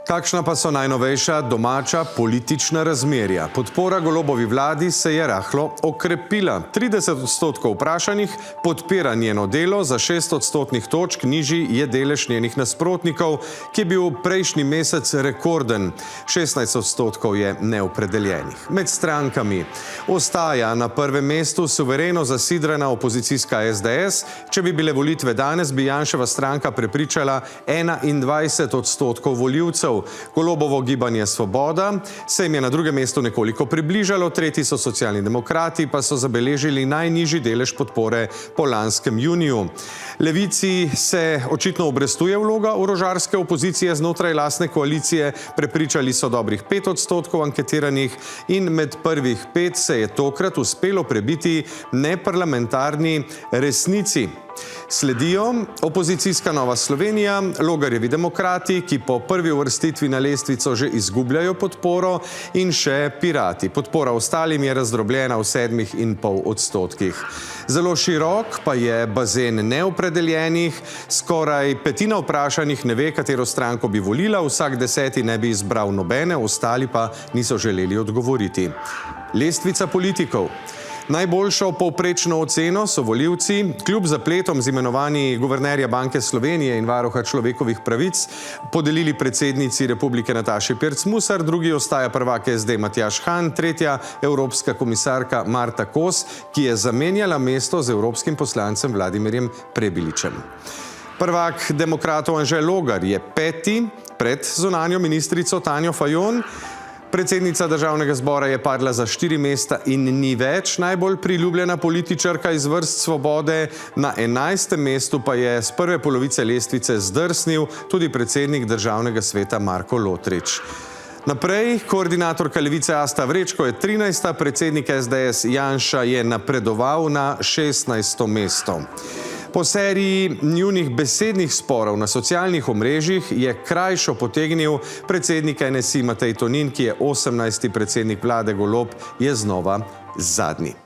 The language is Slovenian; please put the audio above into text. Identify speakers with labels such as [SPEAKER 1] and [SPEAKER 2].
[SPEAKER 1] Kakšna pa so najnovejša domača politična razmerja? Podpora Golobovi vladi se je rahlo okrepila. 30% vprašanih podpira njeno delo, za 6 odstotnih točk nižji je delež njenih nasprotnikov, ki je bil prejšnji mesec rekorden. 16% je neopredeljenih. Med strankami ostaja na prvem mestu suvereno zasidrana opozicijska SDS. Če bi bile volitve danes, bi Janševa stranka prepričala 21% volivcev. Golobovo gibanje Svoboda se jim je na drugem mestu nekoliko približalo, tretji so Socialni demokrati, pa so zabeležili najnižji delež podpore po lanskem juniju. Levici se očitno obrestuje vloga orožarske opozicije znotraj lastne koalicije, prepričali so dobrih 5% anketiranih in med prvih 5 se je tokrat uspelo prebiti neparlamentarni Resnici. Sledijo opozicijska Nova Slovenija, Logarjevi demokrati, ki po prvi uvrstitvi na lestvico že izgubljajo podporo, in še Pirati. Podpora ostalim je razdrobljena v 7,5%. Zelo širok pa je bazen neopredeljenih, skoraj petina vprašanih ne ve, katero stranko bi volila, vsak 10. ne bi izbral nobene, ostali pa niso želeli odgovoriti. Lestvica politikov. Najboljšo povprečno oceno so volivci, kljub zapletom z imenovanji guvernerja Banke Slovenije in varuha človekovih pravic, podelili predsednici Republike Nataši Pirc Musar, drugi ostaja prvak SD Matjaž Han, tretja evropska komisarka Marta Kos, ki je zamenjala mesto z evropskim poslancem Vladimirjem Prebiličem. Prvak demokratov Anže Logar je 5. pred zunanjo ministrico Tanjo Fajon. Predsednica državnega zbora je padla za 4 mesta in ni več najbolj priljubljena političarka iz vrst Svobode. Na 11. mestu pa je z prve polovice lestvice zdrsnil tudi predsednik državnega sveta Marko Lotrič. Naprej, koordinatorka Levice Asta Vrečko je 13. predsednik SDS Janša je napredoval na 16. mesto. Po seriji njunih besednih sporov na socialnih omrežjih je krajšo potegnil predsednik NSI Matej Tonin, ki je 18. predsednik vlade, Golob je znova zadnji.